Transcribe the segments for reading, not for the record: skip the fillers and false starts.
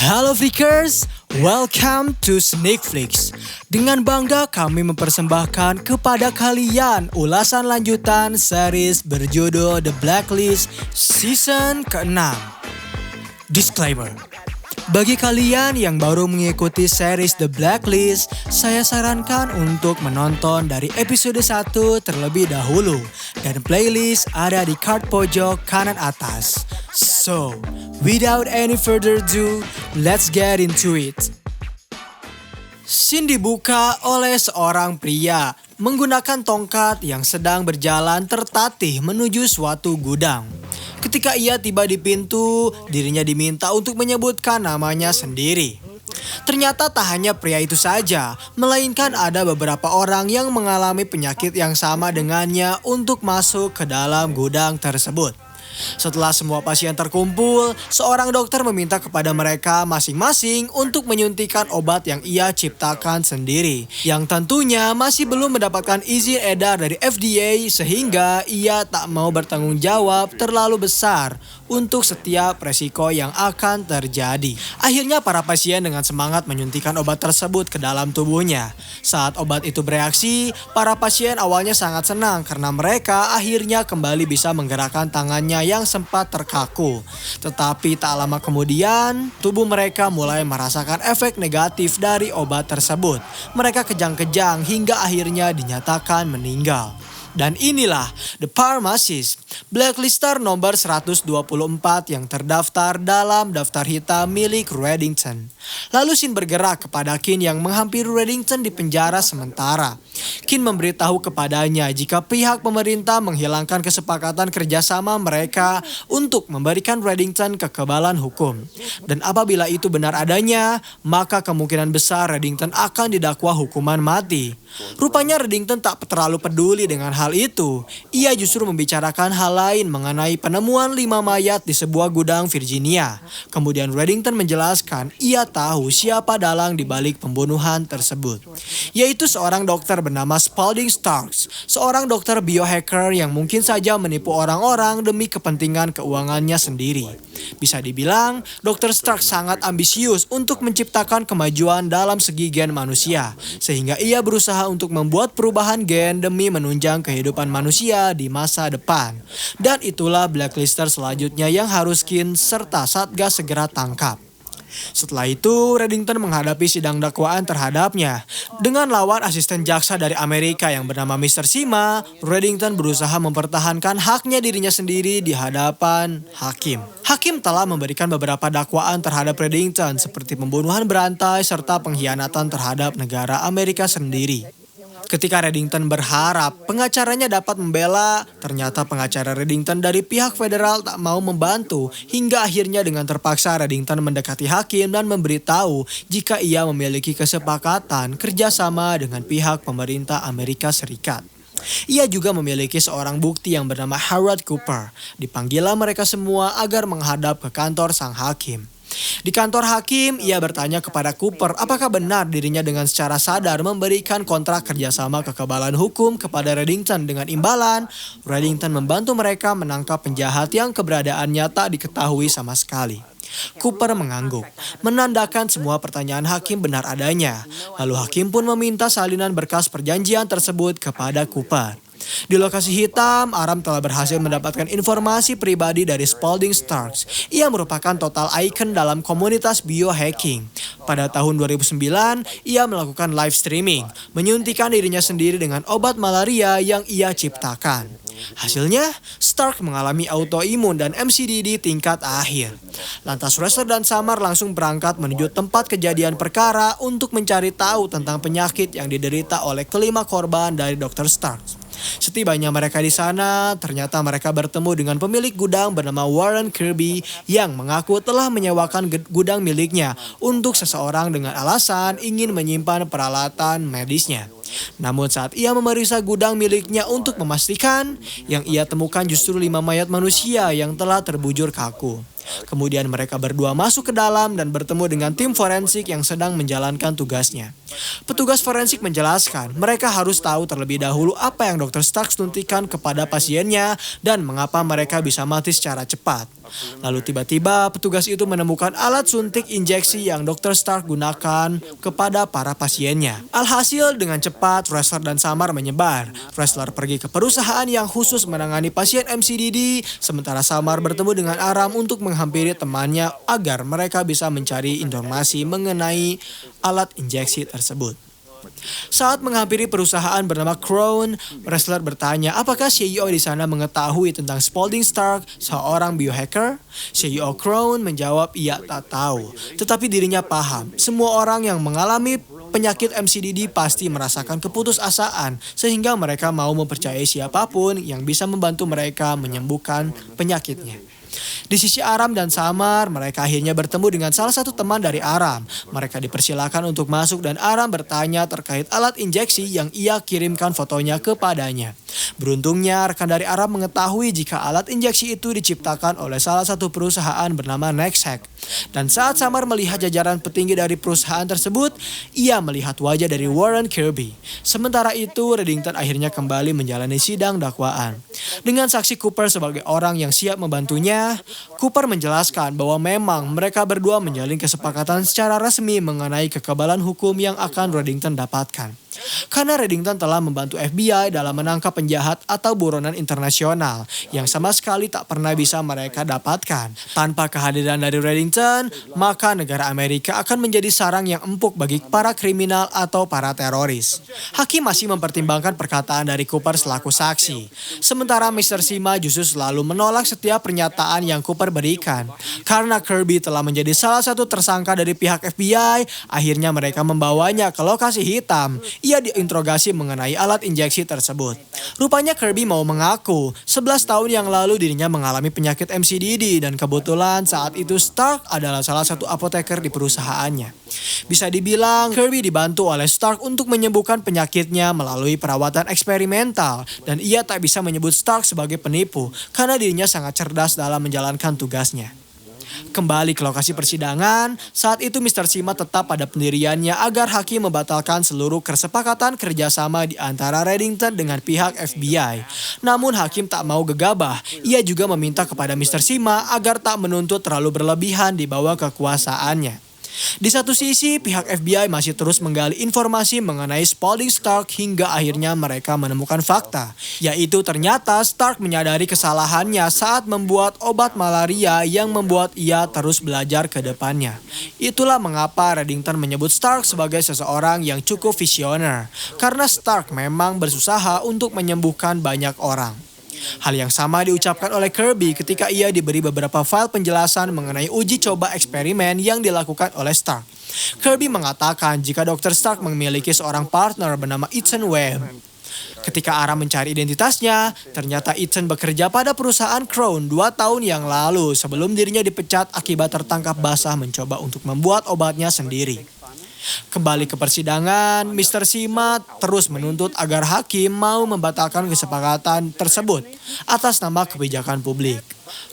Halo Flickers, welcome to Sneakflix. Dengan bangga kami mempersembahkan kepada kalian ulasan lanjutan series berjudul The Blacklist Season ke-6. Disclaimer. Bagi kalian yang baru mengikuti series The Blacklist, saya sarankan untuk menonton dari episode 1 terlebih dahulu dan playlist ada di card pojok kanan atas. So, without any further ado, let's get into it. Scene dibuka oleh seorang pria menggunakan tongkat yang sedang berjalan tertatih menuju suatu gudang. Ketika ia tiba di pintu, dirinya diminta untuk menyebutkan namanya sendiri. Ternyata tak hanya pria itu saja, melainkan ada beberapa orang yang mengalami penyakit yang sama dengannya untuk masuk ke dalam gudang tersebut. Setelah semua pasien terkumpul, seorang dokter meminta kepada mereka masing-masing untuk menyuntikkan obat yang ia ciptakan sendiri, yang tentunya masih belum mendapatkan izin edar dari FDA sehingga ia tak mau bertanggung jawab terlalu besar untuk setiap resiko yang akan terjadi. Akhirnya para pasien dengan semangat menyuntikkan obat tersebut ke dalam tubuhnya. Saat obat itu bereaksi, para pasien awalnya sangat senang karena mereka akhirnya kembali bisa menggerakkan tangannya yang sempat terkaku. Tetapi tak lama kemudian, tubuh mereka mulai merasakan efek negatif dari obat tersebut. Mereka kejang-kejang hingga akhirnya dinyatakan meninggal. Dan inilah The Pharmacist, blacklister nomor 124 yang terdaftar dalam daftar hitam milik Reddington. Lalu Sin bergerak kepada Kin yang menghampiri Reddington di penjara sementara. Kin memberitahu kepadanya jika pihak pemerintah menghilangkan kesepakatan kerjasama mereka untuk memberikan Reddington kekebalan hukum. Dan apabila itu benar adanya, maka kemungkinan besar Reddington akan didakwa hukuman mati. Rupanya Reddington tak terlalu peduli dengan hal itu. Ia justru membicarakan hal lain mengenai penemuan 5 mayat di sebuah gudang Virginia. Kemudian Reddington menjelaskan ia tahu siapa dalang di balik pembunuhan tersebut, yaitu seorang dokter bernama Spalding Starks, seorang dokter biohacker yang mungkin saja menipu orang-orang demi kepentingan keuangannya sendiri. Bisa dibilang, Dr. Stark sangat ambisius untuk menciptakan kemajuan dalam segi gen manusia, sehingga ia berusaha untuk membuat perubahan gen demi menunjang kehidupan manusia di masa depan. Dan itulah blacklister selanjutnya yang harus Kin serta Satgas segera tangkap. Setelah itu, Reddington menghadapi sidang dakwaan terhadapnya. Dengan lawan asisten jaksa dari Amerika yang bernama Mr. Sima, Reddington berusaha mempertahankan haknya dirinya sendiri di hadapan hakim. Hakim telah memberikan beberapa dakwaan terhadap Reddington seperti pembunuhan berantai serta pengkhianatan terhadap negara Amerika sendiri. Ketika Reddington berharap pengacaranya dapat membela, ternyata pengacara Reddington dari pihak federal tak mau membantu hingga akhirnya dengan terpaksa Reddington mendekati hakim dan memberitahu jika ia memiliki kesepakatan kerjasama dengan pihak pemerintah Amerika Serikat. Ia juga memiliki seorang bukti yang bernama Harold Cooper. Dipanggillah mereka semua agar menghadap ke kantor sang hakim. Di kantor hakim, ia bertanya kepada Cooper apakah benar dirinya dengan secara sadar memberikan kontrak kerjasama kekebalan hukum kepada Reddington dengan imbalan Reddington membantu mereka menangkap penjahat yang keberadaannya tak diketahui sama sekali. Cooper mengangguk, menandakan semua pertanyaan hakim benar adanya. Lalu hakim pun meminta salinan berkas perjanjian tersebut kepada Cooper. Di lokasi hitam, Aram telah berhasil mendapatkan informasi pribadi dari Spalding Starks. Ia merupakan total icon dalam komunitas biohacking. Pada tahun 2009, ia melakukan live streaming, menyuntikkan dirinya sendiri dengan obat malaria yang ia ciptakan. Hasilnya, Stark mengalami autoimun dan MCDD tingkat akhir. Lantas Rester dan Samar langsung berangkat menuju tempat kejadian perkara untuk mencari tahu tentang penyakit yang diderita oleh kelima korban dari Dr. Stark. Setibanya mereka di sana, ternyata mereka bertemu dengan pemilik gudang bernama Warren Kirby yang mengaku telah menyewakan gudang miliknya untuk seseorang dengan alasan ingin menyimpan peralatan medisnya. Namun saat ia memeriksa gudang miliknya untuk memastikan, yang ia temukan justru 5 mayat manusia yang telah terbujur kaku. Kemudian mereka berdua masuk ke dalam dan bertemu dengan tim forensik yang sedang menjalankan tugasnya. Petugas forensik menjelaskan mereka harus tahu terlebih dahulu apa yang Dr. Stark suntikan kepada pasiennya dan mengapa mereka bisa mati secara cepat. Lalu tiba-tiba petugas itu menemukan alat suntik injeksi yang Dr. Stark gunakan kepada para pasiennya. Alhasil dengan cepat Ressler dan Samar menyebar. Ressler pergi ke perusahaan yang khusus menangani pasien MCDD, sementara Samar bertemu dengan Aram untuk menghampiri temannya agar mereka bisa mencari informasi mengenai alat injeksi tersebut. Saat menghampiri perusahaan bernama Crown, Ressler bertanya apakah CEO di sana mengetahui tentang Spalding Stark, seorang biohacker. CEO Crown menjawab ia tak tahu, tetapi dirinya paham. Semua orang yang mengalami penyakit MCDD pasti merasakan keputusasaan, sehingga mereka mau mempercayai siapapun yang bisa membantu mereka menyembuhkan penyakitnya. Di sisi Aram dan Samar, mereka akhirnya bertemu dengan salah satu teman dari Aram. Mereka dipersilakan untuk masuk dan Aram bertanya terkait alat injeksi yang ia kirimkan fotonya kepadanya. Beruntungnya, rekan dari Aram mengetahui jika alat injeksi itu diciptakan oleh salah satu perusahaan bernama Nexhack. Dan saat Samar melihat jajaran petinggi dari perusahaan tersebut, ia melihat wajah dari Warren Kirby. Sementara itu, Reddington akhirnya kembali menjalani sidang dakwaan. Dengan saksi Cooper sebagai orang yang siap membantunya, Cooper menjelaskan bahwa memang mereka berdua menjalin kesepakatan secara resmi mengenai kekebalan hukum yang akan Reddington dapatkan. Karena Reddington telah membantu FBI dalam menangkap penjahat atau buronan internasional yang sama sekali tak pernah bisa mereka dapatkan. Tanpa kehadiran dari Reddington, maka negara Amerika akan menjadi sarang yang empuk bagi para kriminal atau para teroris. Hakim masih mempertimbangkan perkataan dari Cooper selaku saksi. Sementara Mr. Sima justru selalu menolak setiap pernyataan yang Cooper berikan. Karena Kirby telah menjadi salah satu tersangka dari pihak FBI, akhirnya mereka membawanya ke lokasi hitam. Ia diinterogasi mengenai alat injeksi tersebut. Rupanya Kirby mau mengaku, 11 tahun yang lalu dirinya mengalami penyakit MCDD dan kebetulan saat itu Stark adalah salah satu apoteker di perusahaannya. Bisa dibilang Kirby dibantu oleh Stark untuk menyembuhkan penyakitnya melalui perawatan eksperimental dan ia tak bisa menyebut Stark sebagai penipu karena dirinya sangat cerdas dalam menjalankan tugasnya. Kembali ke lokasi persidangan, saat itu Mr. Sima tetap pada pendiriannya agar hakim membatalkan seluruh kesepakatan kerjasama di antara Reddington dengan pihak FBI. Namun hakim tak mau gegabah, ia juga meminta kepada Mr. Sima agar tak menuntut terlalu berlebihan di bawah kekuasaannya. Di satu sisi, pihak FBI masih terus menggali informasi mengenai Spalding Stark hingga akhirnya mereka menemukan fakta, yaitu ternyata Stark menyadari kesalahannya saat membuat obat malaria yang membuat ia terus belajar ke depannya. Itulah mengapa Reddington menyebut Stark sebagai seseorang yang cukup visioner, karena Stark memang berusaha untuk menyembuhkan banyak orang. Hal yang sama diucapkan oleh Kirby ketika ia diberi beberapa file penjelasan mengenai uji coba eksperimen yang dilakukan oleh Stark. Kirby mengatakan jika Dr. Stark memiliki seorang partner bernama Ethan Webb. Ketika Aram mencari identitasnya, ternyata Ethan bekerja pada perusahaan Crown 2 tahun yang lalu sebelum dirinya dipecat akibat tertangkap basah mencoba untuk membuat obatnya sendiri. Kembali ke persidangan, Mr. Sima terus menuntut agar hakim mau membatalkan kesepakatan tersebut atas nama kebijakan publik.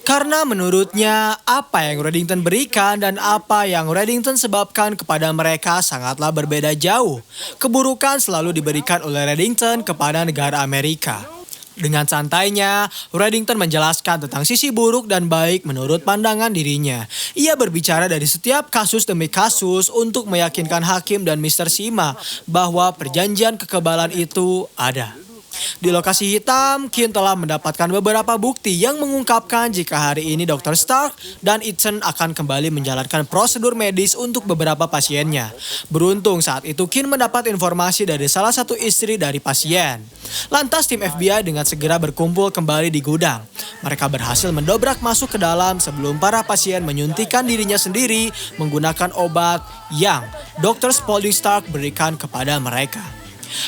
Karena menurutnya apa yang Reddington berikan dan apa yang Reddington sebabkan kepada mereka sangatlah berbeda jauh. Keburukan selalu diberikan oleh Reddington kepada negara Amerika. Dengan santainya, Reddington menjelaskan tentang sisi buruk dan baik menurut pandangan dirinya. Ia berbicara dari setiap kasus demi kasus untuk meyakinkan hakim dan Mr. Sima bahwa perjanjian kekebalan itu ada. Di lokasi hitam, Kim telah mendapatkan beberapa bukti yang mengungkapkan jika hari ini Dr. Stark dan Ethan akan kembali menjalankan prosedur medis untuk beberapa pasiennya. Beruntung saat itu Kim mendapat informasi dari salah satu istri dari pasien. Lantas tim FBI dengan segera berkumpul kembali di gudang. Mereka berhasil mendobrak masuk ke dalam sebelum para pasien menyuntikkan dirinya sendiri menggunakan obat yang Dr. Spalding Stark berikan kepada mereka.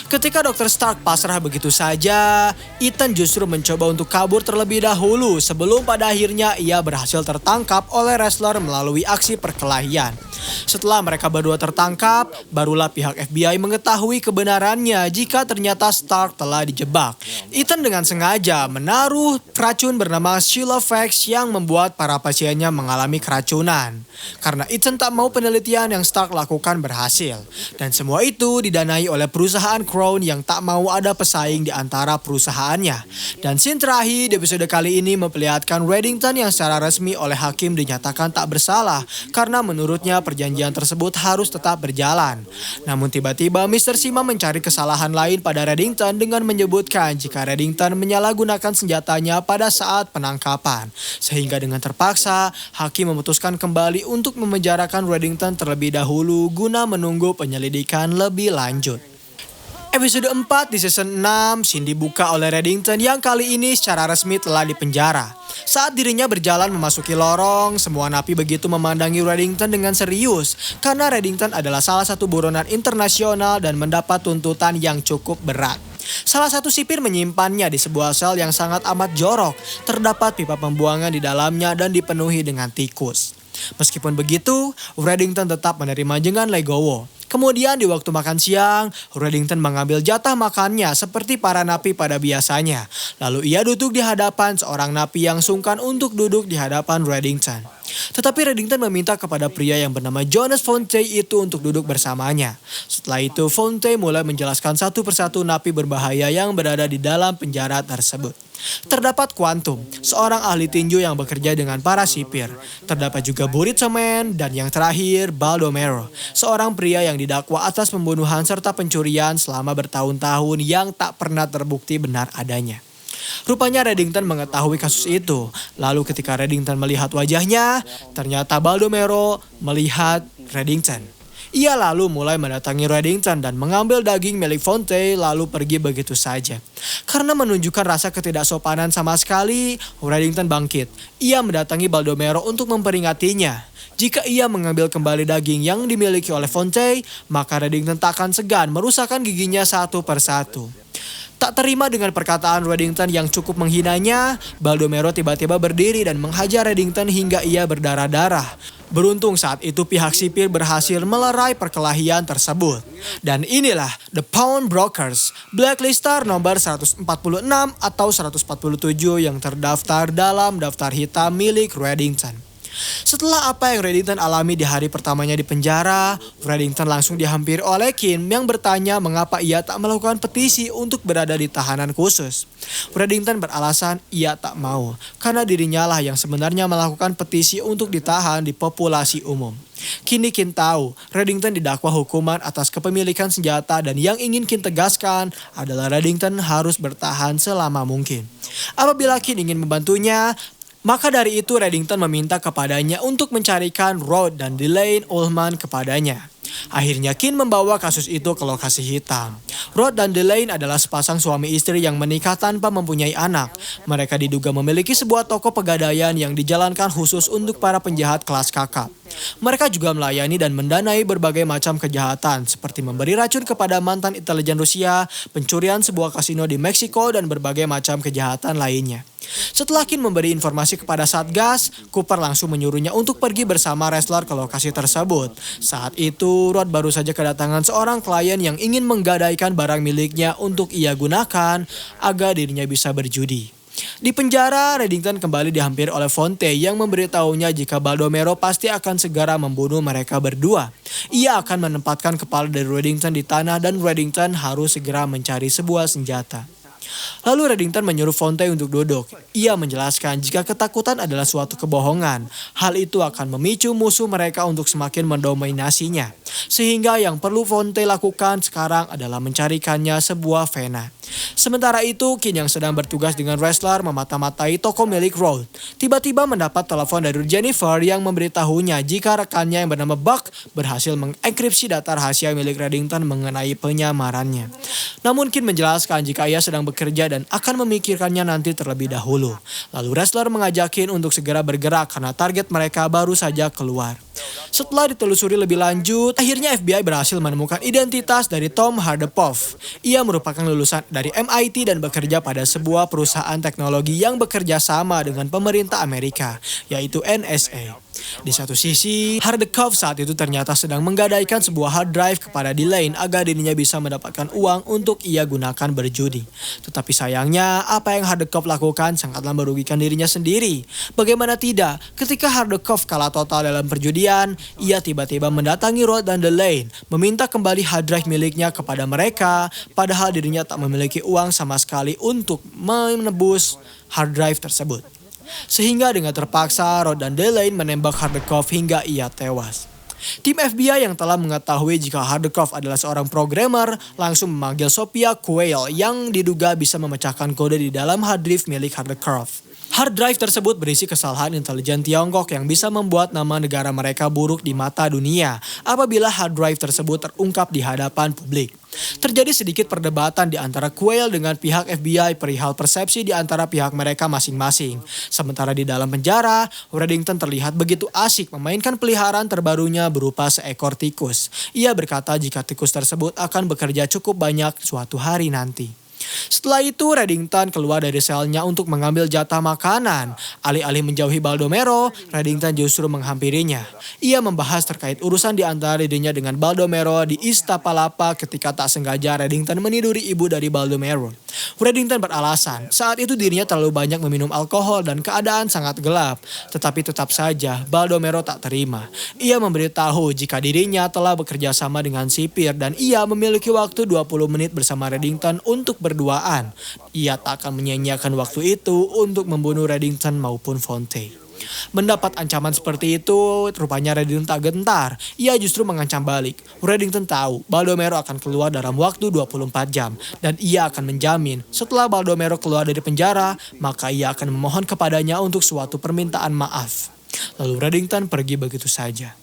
Ketika Dr. Stark pasrah begitu saja, Ethan justru mencoba untuk kabur terlebih dahulu sebelum pada akhirnya ia berhasil tertangkap oleh Ressler melalui aksi perkelahian. Setelah mereka berdua tertangkap, barulah pihak FBI mengetahui kebenarannya jika ternyata Stark telah dijebak. Ethan dengan sengaja menaruh racun bernama Silofax yang membuat para pasiennya mengalami keracunan. Karena Ethan tak mau penelitian yang Stark lakukan berhasil. Dan semua itu didanai oleh perusahaan perusahaan Crown yang tak mau ada pesaing di antara perusahaannya. Dan scene terakhir di episode kali ini memperlihatkan Reddington yang secara resmi oleh hakim dinyatakan tak bersalah karena menurutnya perjanjian tersebut harus tetap berjalan. Namun tiba-tiba Mr. Sima mencari kesalahan lain pada Reddington dengan menyebutkan jika Reddington menyalahgunakan senjatanya pada saat penangkapan. Sehingga dengan terpaksa, hakim memutuskan kembali untuk memenjarakan Reddington terlebih dahulu guna menunggu penyelidikan lebih lanjut. Episode 4 di season 6, scene dibuka oleh Reddington yang kali ini secara resmi telah dipenjara. Saat dirinya berjalan memasuki lorong, semua napi begitu memandangi Reddington dengan serius karena Reddington adalah salah satu buronan internasional dan mendapat tuntutan yang cukup berat. Salah satu sipir menyimpannya di sebuah sel yang sangat amat jorok. Terdapat pipa pembuangan di dalamnya dan dipenuhi dengan tikus. Meskipun begitu, Reddington tetap menerima dengan legowo. Kemudian di waktu makan siang, Reddington mengambil jatah makannya seperti para napi pada biasanya. Lalu ia duduk di hadapan seorang napi yang sungkan untuk duduk di hadapan Reddington. Tetapi Reddington meminta kepada pria yang bernama Jonas Fonte itu untuk duduk bersamanya. Setelah itu Fonte mulai menjelaskan satu persatu napi berbahaya yang berada di dalam penjara tersebut. Terdapat Quantum, seorang ahli tinju yang bekerja dengan para sipir. Terdapat juga Burrito Man dan yang terakhir Baldomero, seorang pria yang didakwa atas pembunuhan serta pencurian selama bertahun-tahun yang tak pernah terbukti benar adanya. Rupanya Reddington mengetahui kasus itu. Lalu ketika Reddington melihat wajahnya, ternyata Baldomero melihat Reddington. Ia lalu mulai mendatangi Reddington dan mengambil daging milik Fonte lalu pergi begitu saja. Karena menunjukkan rasa ketidaksopanan sama sekali, Reddington bangkit. Ia mendatangi Baldomero untuk memperingatinya. Jika ia mengambil kembali daging yang dimiliki oleh Fonte, maka Reddington tak akan segan merusakkan giginya satu persatu. Tak terima dengan perkataan Reddington yang cukup menghinanya, Baldomero tiba-tiba berdiri dan menghajar Reddington hingga ia berdarah-darah. Beruntung saat itu pihak sipil berhasil melerai perkelahian tersebut. Dan inilah The Pawn Brokers, blacklister nomor 146 atau 147 yang terdaftar dalam daftar hitam milik Reddington. Setelah apa yang Reddington alami di hari pertamanya di penjara, Reddington langsung dihampiri oleh Kim yang bertanya mengapa ia tak melakukan petisi untuk berada di tahanan khusus. Reddington beralasan ia tak mau, karena dirinya lah yang sebenarnya melakukan petisi untuk ditahan di populasi umum. Kini Kim tahu, Reddington didakwa hukuman atas kepemilikan senjata dan yang ingin Kim tegaskan adalah Reddington harus bertahan selama mungkin. Apabila Kim ingin membantunya, maka dari itu Reddington meminta kepadanya untuk mencarikan Rod dan Delaine Ullman kepadanya. Akhirnya Kim membawa kasus itu ke lokasi hitam. Rod dan Delaine adalah sepasang suami istri yang menikah tanpa mempunyai anak. Mereka diduga memiliki sebuah toko pegadaian yang dijalankan khusus untuk para penjahat kelas kakap. Mereka juga melayani dan mendanai berbagai macam kejahatan seperti memberi racun kepada mantan intelijen Rusia, pencurian sebuah kasino di Meksiko, dan berbagai macam kejahatan lainnya. Setelah Kim memberi informasi kepada Satgas, Cooper langsung menyuruhnya untuk pergi bersama wrestler ke lokasi tersebut. Saat itu, Rod baru saja kedatangan seorang klien yang ingin menggadaikan barang miliknya untuk ia gunakan agar dirinya bisa berjudi. Di penjara, Reddington kembali dihampiri oleh Fonte yang memberitahunya jika Baldomero pasti akan segera membunuh mereka berdua. Ia akan menempatkan kepala dari Reddington di tanah dan Reddington harus segera mencari sebuah senjata. Lalu Reddington menyuruh Fonte untuk duduk. Ia menjelaskan jika ketakutan adalah suatu kebohongan, hal itu akan memicu musuh mereka untuk semakin mendominasinya. Sehingga yang perlu Fonte lakukan sekarang adalah mencarikannya sebuah vena. Sementara itu, Kim yang sedang bertugas dengan wrestler memata-matai toko milik Rod. Tiba-tiba mendapat telepon dari Jennifer yang memberitahunya jika rekannya yang bernama Buck berhasil mengenkripsi data rahasia milik Reddington mengenai penyamarannya. Namun Kim menjelaskan jika ia sedang bekerja dan akan memikirkannya nanti terlebih dahulu. Lalu wrestler mengajak Kim untuk segera bergerak karena target mereka baru saja keluar. Setelah ditelusuri lebih lanjut, akhirnya FBI berhasil menemukan identitas dari Tom Hardepov. Ia merupakan lulusan dari MIT dan bekerja pada sebuah perusahaan teknologi yang bekerja sama dengan pemerintah Amerika, yaitu NSA. Di satu sisi, Hardekov saat itu ternyata sedang menggadaikan sebuah hard drive kepada Delane agar dirinya bisa mendapatkan uang untuk ia gunakan berjudi. Tetapi sayangnya, apa yang Hardekov lakukan sangatlah merugikan dirinya sendiri. Bagaimana tidak, ketika Hardekov kalah total dalam perjudian, ia tiba-tiba mendatangi Rod dan Delane, meminta kembali hard drive miliknya kepada mereka, padahal dirinya tak memiliki uang sama sekali untuk menebus hard drive tersebut. Sehingga dengan terpaksa, Rod dan Delane menembak Hardekov hingga ia tewas. Tim FBI yang telah mengetahui jika Hardekov adalah seorang programmer langsung memanggil Sophia Quayle yang diduga bisa memecahkan kode di dalam hard drive milik Hardekov. Hard drive tersebut berisi kesalahan intelijen Tiongkok yang bisa membuat nama negara mereka buruk di mata dunia apabila hard drive tersebut terungkap di hadapan publik. Terjadi sedikit perdebatan di antara Quayle dengan pihak FBI perihal persepsi di antara pihak mereka masing-masing. Sementara di dalam penjara, Reddington terlihat begitu asik memainkan peliharaan terbarunya berupa seekor tikus. Ia berkata jika tikus tersebut akan bekerja cukup banyak suatu hari nanti. Setelah itu, Reddington keluar dari selnya untuk mengambil jatah makanan. Alih-alih menjauhi Baldomero, Reddington justru menghampirinya. Ia membahas terkait urusan di antara dirinya dengan Baldomero di Iztapalapa ketika tak sengaja Reddington meniduri ibu dari Baldomero. Reddington beralasan, saat itu dirinya terlalu banyak meminum alkohol dan keadaan sangat gelap. Tetapi tetap saja, Baldomero tak terima. Ia memberitahu jika dirinya telah bekerja sama dengan sipir dan ia memiliki waktu 20 menit bersama Reddington untuk berduaan. Ia tak akan menyia-nyiakan waktu itu untuk membunuh Reddington maupun Fonte. Mendapat ancaman seperti itu, rupanya Reddington tak gentar. Ia justru mengancam balik. Reddington tahu Baldomero akan keluar dalam waktu 24 jam. Dan ia akan menjamin setelah Baldomero keluar dari penjara, maka ia akan memohon kepadanya untuk suatu permintaan maaf. Lalu Reddington pergi begitu saja.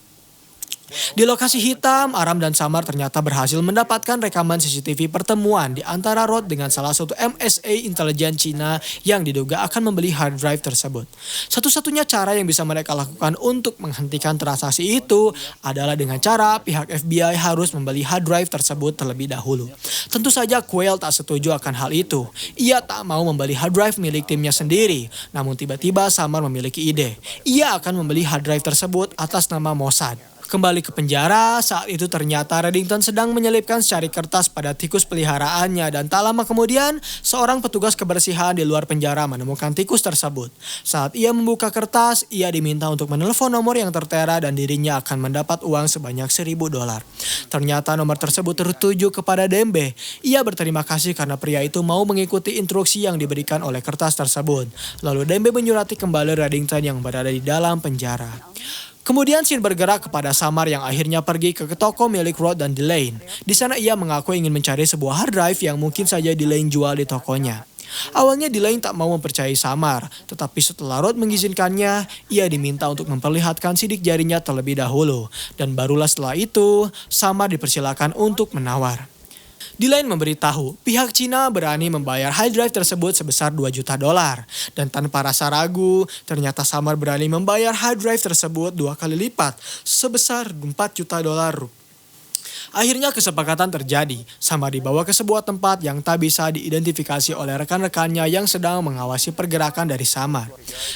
Di lokasi hitam, Aram dan Samar ternyata berhasil mendapatkan rekaman CCTV pertemuan di antara Rod dengan salah satu MSA intelijen Cina yang diduga akan membeli hard drive tersebut. Satu-satunya cara yang bisa mereka lakukan untuk menghentikan transaksi itu adalah dengan cara pihak FBI harus membeli hard drive tersebut terlebih dahulu. Tentu saja Quayle tak setuju akan hal itu. Ia tak mau membeli hard drive milik timnya sendiri. Namun tiba-tiba Samar memiliki ide. Ia akan membeli hard drive tersebut atas nama Mossad. Kembali ke penjara, saat itu ternyata Reddington sedang menyelipkan secari kertas pada tikus peliharaannya dan tak lama kemudian seorang petugas kebersihan di luar penjara menemukan tikus tersebut. Saat ia membuka kertas, ia diminta untuk menelepon nomor yang tertera dan dirinya akan mendapat uang sebanyak $1.000. Ternyata nomor tersebut tertuju kepada Dembe. Ia berterima kasih karena pria itu mau mengikuti instruksi yang diberikan oleh kertas tersebut. Lalu Dembe menyurati kembali Reddington yang berada di dalam penjara. Kemudian scene bergerak kepada Samar yang akhirnya pergi ke toko milik Rod dan Delane. Di sana ia mengaku ingin mencari sebuah hard drive yang mungkin saja Delane jual di tokonya. Awalnya Delane tak mau mempercayai Samar, tetapi setelah Rod mengizinkannya, ia diminta untuk memperlihatkan sidik jarinya terlebih dahulu. Dan barulah setelah itu, Samar dipersilakan untuk menawar. Delane memberitahu pihak Cina berani membayar hard drive tersebut sebesar $2 juta. Dan tanpa rasa ragu, ternyata Samar berani membayar hard drive tersebut 2 kali lipat sebesar $4 juta. Akhirnya kesepakatan terjadi. Samar dibawa ke sebuah tempat yang tak bisa diidentifikasi oleh rekan-rekannya yang sedang mengawasi pergerakan dari Samar.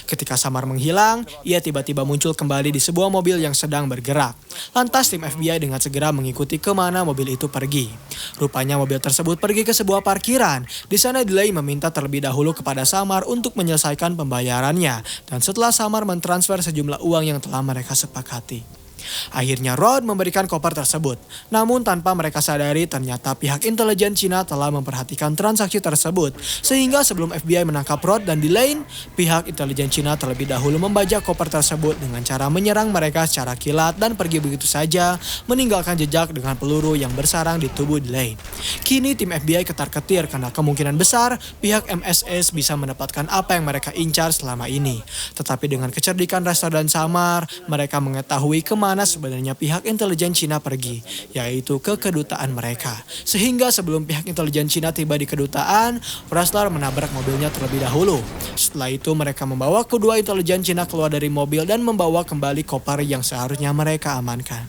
Ketika Samar menghilang, ia tiba-tiba muncul kembali di sebuah mobil yang sedang bergerak. Lantas tim FBI dengan segera mengikuti kemana mobil itu pergi. Rupanya mobil tersebut pergi ke sebuah parkiran. Di sana Delane meminta terlebih dahulu kepada Samar untuk menyelesaikan pembayarannya. Dan setelah Samar mentransfer sejumlah uang yang telah mereka sepakati. Akhirnya Rod memberikan koper tersebut. Namun tanpa mereka sadari ternyata pihak intelijen Cina telah memperhatikan transaksi tersebut. Sehingga sebelum FBI menangkap Rod dan Delane, pihak intelijen Cina terlebih dahulu membajak koper tersebut dengan cara menyerang mereka secara kilat dan pergi begitu saja, meninggalkan jejak dengan peluru yang bersarang di tubuh Delane. Kini tim FBI ketar-ketir karena kemungkinan besar pihak MSS bisa mendapatkan apa yang mereka incar selama ini. Tetapi dengan kecerdikan Resta dan Samar, mereka mengetahui kemana kemana sebenarnya pihak intelijen Cina pergi, yaitu ke kedutaan mereka. Sehingga sebelum pihak intelijen Cina tiba di kedutaan, Ressler menabrak mobilnya terlebih dahulu. Setelah itu mereka membawa kedua intelijen Cina keluar dari mobil dan membawa kembali koper yang seharusnya mereka amankan.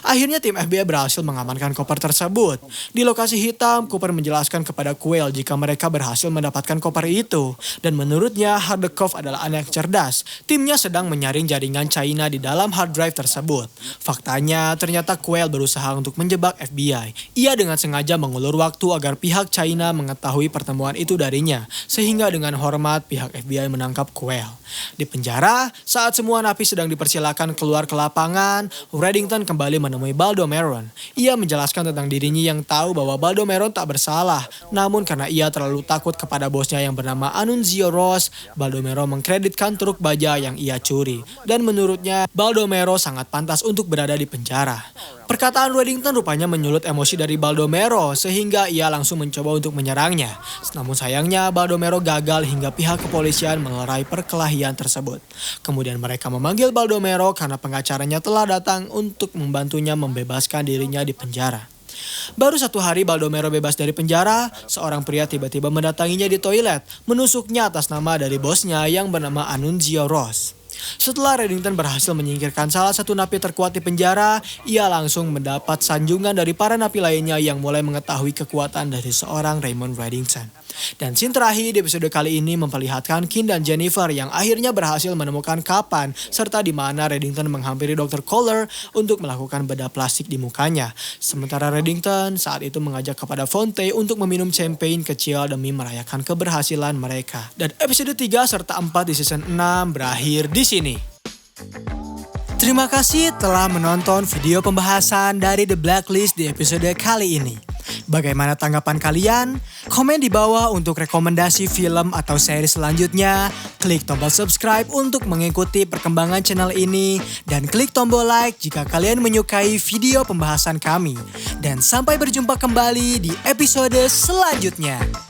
Akhirnya tim FBI berhasil mengamankan koper tersebut. Di lokasi hitam, Cooper menjelaskan kepada Quayle jika mereka berhasil mendapatkan koper itu. Dan menurutnya Hardekopf adalah anak yang cerdas. Timnya sedang menyaring jaringan China di dalam hard drive tersebut. Faktanya, ternyata Quayle berusaha untuk menjebak FBI. Ia dengan sengaja mengulur waktu agar pihak China mengetahui pertemuan itu darinya. Sehingga dengan hormat pihak FBI menangkap Quayle. Di penjara, saat semua napi sedang dipersilakan keluar ke lapangan, Reddington kembali menemui Baldomeron. Ia menjelaskan tentang dirinya yang tahu bahwa Baldomeron tak bersalah. Namun karena ia terlalu takut kepada bosnya yang bernama Annunzio Ross, Baldomero mengkreditkan truk baja yang ia curi. Dan menurutnya, Baldomero sangat pantas untuk berada di penjara. Perkataan Reddington rupanya menyulut emosi dari Baldomero sehingga ia langsung mencoba untuk menyerangnya. Namun sayangnya Baldomero gagal hingga pihak kepolisian melerai perkelahian tersebut. Kemudian mereka memanggil Baldomero karena pengacaranya telah datang untuk membantunya membebaskan dirinya di penjara. Baru 1 hari Baldomero bebas dari penjara, seorang pria tiba-tiba mendatanginya di toilet, menusuknya atas nama dari bosnya yang bernama Annunzio Ross. Setelah Reddington berhasil menyingkirkan salah satu napi terkuat di penjara, ia langsung mendapat sanjungan dari para napi lainnya yang mulai mengetahui kekuatan dari seorang Raymond Reddington. Dan scene terakhir di episode kali ini memperlihatkan Kim dan Jennifer yang akhirnya berhasil menemukan kapan serta di mana Reddington menghampiri Dr. Kohler untuk melakukan bedah plastik di mukanya. Sementara Reddington saat itu mengajak kepada Fonte untuk meminum champagne kecil demi merayakan keberhasilan mereka. Dan episode 3 serta 4 di season 6 berakhir di sini. Terima kasih telah menonton video pembahasan dari The Blacklist di episode kali ini. Bagaimana tanggapan kalian? Komen di bawah untuk rekomendasi film atau seri selanjutnya. Klik tombol subscribe untuk mengikuti perkembangan channel ini. Dan klik tombol like jika kalian menyukai video pembahasan kami. Dan sampai berjumpa kembali di episode selanjutnya.